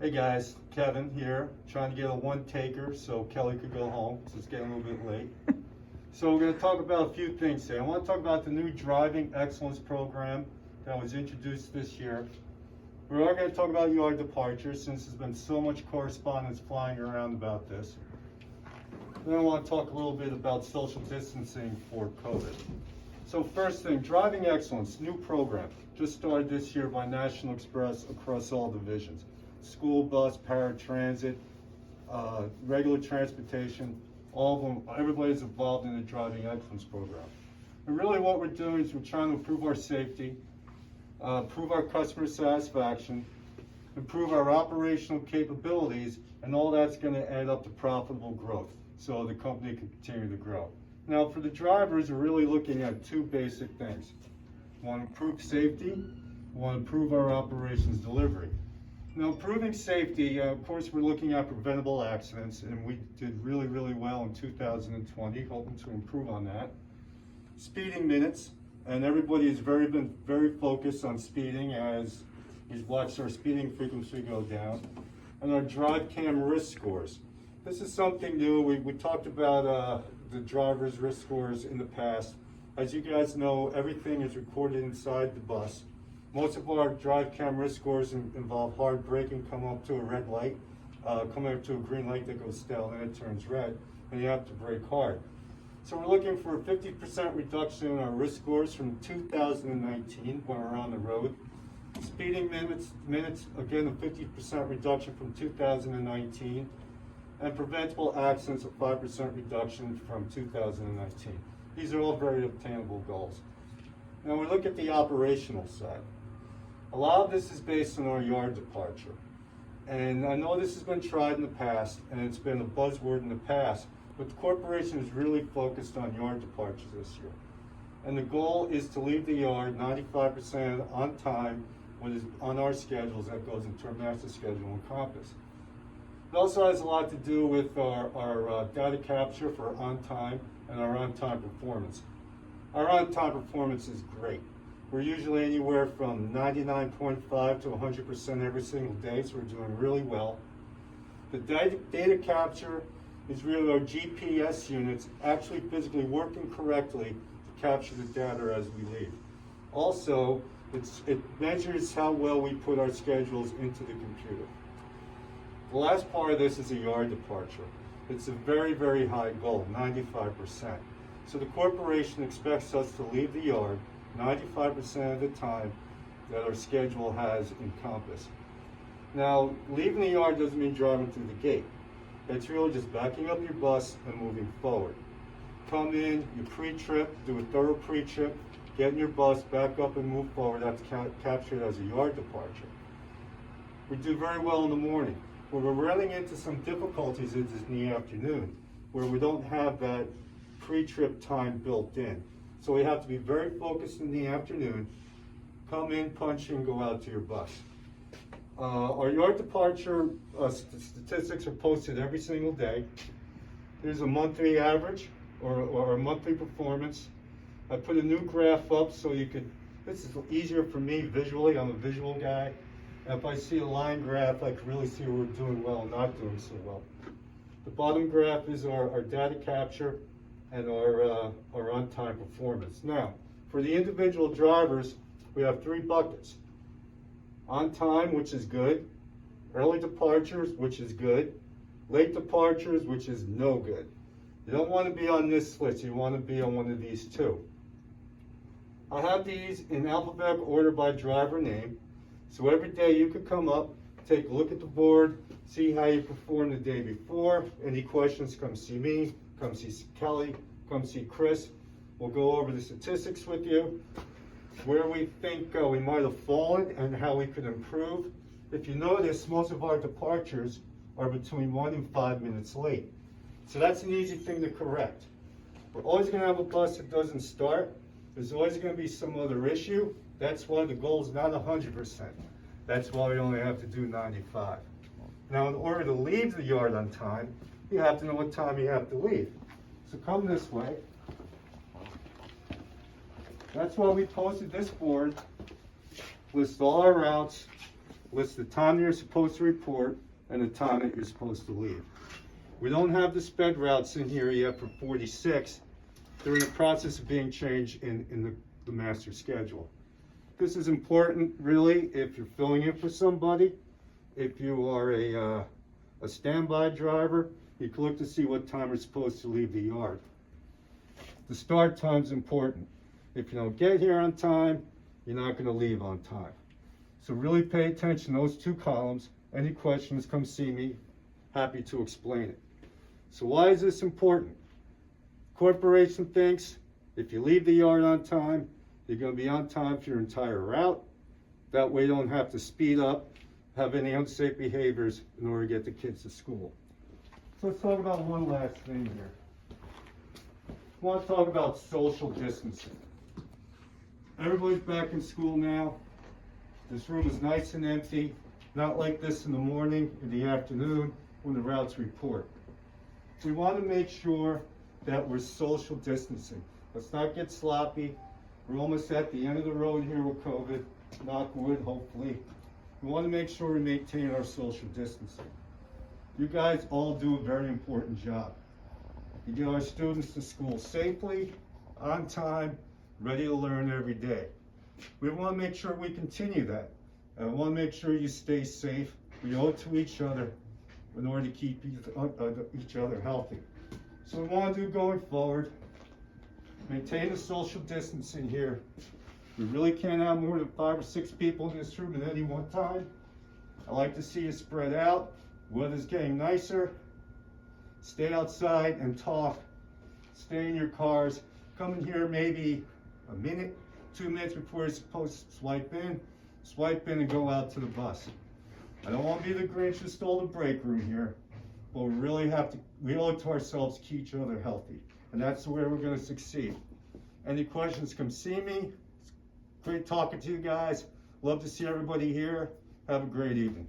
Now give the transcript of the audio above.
Hey guys, Kevin here, trying to get a one taker so Kelly could go home, because it's getting a little bit late. So we're going to talk about a few things today. I want to talk about the new Driving Excellence program that was introduced this year. We are going to talk about yard departures, since there's been so much correspondence flying around about this. Then I want to talk a little bit about social distancing for COVID. So first thing, Driving Excellence, new program, just started this year by National Express across all divisions. School bus, paratransit, regular transportation, all of them, everybody's involved in the Driving Excellence program. And really what we're doing is we're trying to improve our safety, improve our customer satisfaction, improve our operational capabilities, and all that's going to add up to profitable growth so the company can continue to grow. Now for the drivers, we're really looking at two basic things. We want to improve safety, we want to improve our operations delivery. Now, improving safety, of course, we're looking at preventable accidents, and we did really, really well in 2020, hoping to improve on that. Speeding minutes, and everybody has been very focused on speeding as we've watched our speeding frequency go down. And our drive cam risk scores. This is something new. We talked about the driver's risk scores in the past. As you guys know, everything is recorded inside the bus. Most of our drive cam risk scores involve hard braking, come up to a red light, come up to a green light that goes stale, and it turns red, and you have to brake hard. So we're looking for a 50% reduction in our risk scores from 2019 when we're on the road. Speeding minutes, again, a 50% reduction from 2019, and preventable accidents, a 5% reduction from 2019. These are all very obtainable goals. Now we look at the operational side. A lot of this is based on our yard departure. And I know this has been tried in the past, and it's been a buzzword in the past, but the corporation is really focused on yard departures this year. And the goal is to leave the yard 95% on time when it's on our schedules that goes into our master schedule and Compass. It also has a lot to do with our data capture for on time and our on time performance. Our on-time performance is great. We're usually anywhere from 99.5 to 100% every single day, so we're doing really well. The data capture is really our GPS units actually physically working correctly to capture the data as we leave. Also, it measures how well we put our schedules into the computer. The last part of this is a yard departure. It's a very, very high goal, 95%. So the corporation expects us to leave the yard 95% of the time that our schedule has in Compass. Now, leaving the yard doesn't mean driving through the gate. It's really just backing up your bus and moving forward. Come in, you pre-trip, do a thorough pre-trip, get in your bus, back up and move forward. That's captured as a yard departure. We do very well in the morning. Where we're running into some difficulties is in the afternoon, where we don't have that pre-trip time built in. So we have to be very focused in the afternoon, come in, punch in, go out to your bus. Our yard departure statistics are posted every single day. Here's a monthly average or a monthly performance. I put a new graph up so you could, this is easier for me visually, I'm a visual guy. And if I see a line graph, I can really see where we're doing well and not doing so well. The bottom graph is our data capture and our on-time performance. Now, for the individual drivers, we have three buckets. On time, which is good. Early departures, which is good. Late departures, which is no good. You don't want to be on this list, you want to be on one of these two. I have these in alphabetical order by driver name. So every day you could come up, take a look at the board, see how you performed the day before. Any questions, come see me, come see Kelly, come see Chris. We'll go over the statistics with you, where we think we might have fallen and how we could improve. If you notice, most of our departures are between 1 and 5 minutes late. So that's an easy thing to correct. We're always going to have a bus that doesn't start. There's always going to be some other issue. That's why the goal is not 100%. That's why we only have to do 95. Now, in order to leave the yard on time, you have to know what time you have to leave. So come this way. That's why we posted this board, lists all our routes, lists the time you're supposed to report and the time that you're supposed to leave. We don't have the sped routes in here yet for 46. They're in the process of being changed in the master schedule. This is important, really, if you're filling in for somebody. If you are a standby driver, you can look to see what time you're supposed to leave the yard. The start time's important. If you don't get here on time, you're not going to leave on time. So really pay attention to those two columns. Any questions, come see me. Happy to explain it. So why is this important? Corporation thinks if you leave the yard on time, you're going to be on time for your entire route. That way you don't have to speed up, have any unsafe behaviors in order to get the kids to school. So let's talk about one last thing here. I want to talk about social distancing. Everybody's back in school now. This room is nice and empty, not like this in the morning, in the afternoon, when the routes report. We want to make sure that we're social distancing. Let's not get sloppy. We're almost at the end of the road here with COVID, knock wood, hopefully. We want to make sure we maintain our social distancing. You guys all do a very important job. You get our students to school safely, on time, ready to learn every day. We want to make sure we continue that. And I want to make sure you stay safe. We owe it to each other in order to keep each other healthy. So we want to do going forward, maintain the social distancing here. We really can't have more than 5 or 6 people in this room at any one time. I like to see you spread out. Weather's getting nicer. Stay outside and talk. Stay in your cars. Come in here maybe a minute, 2 minutes before you're supposed to swipe in and go out to the bus. I don't want to be the Grinch who stole the break room here, but we really we owe it to ourselves to keep each other healthy. And that's the way we're going to succeed. Any questions, come see me. It's great talking to you guys. Love to see everybody here. Have a great evening.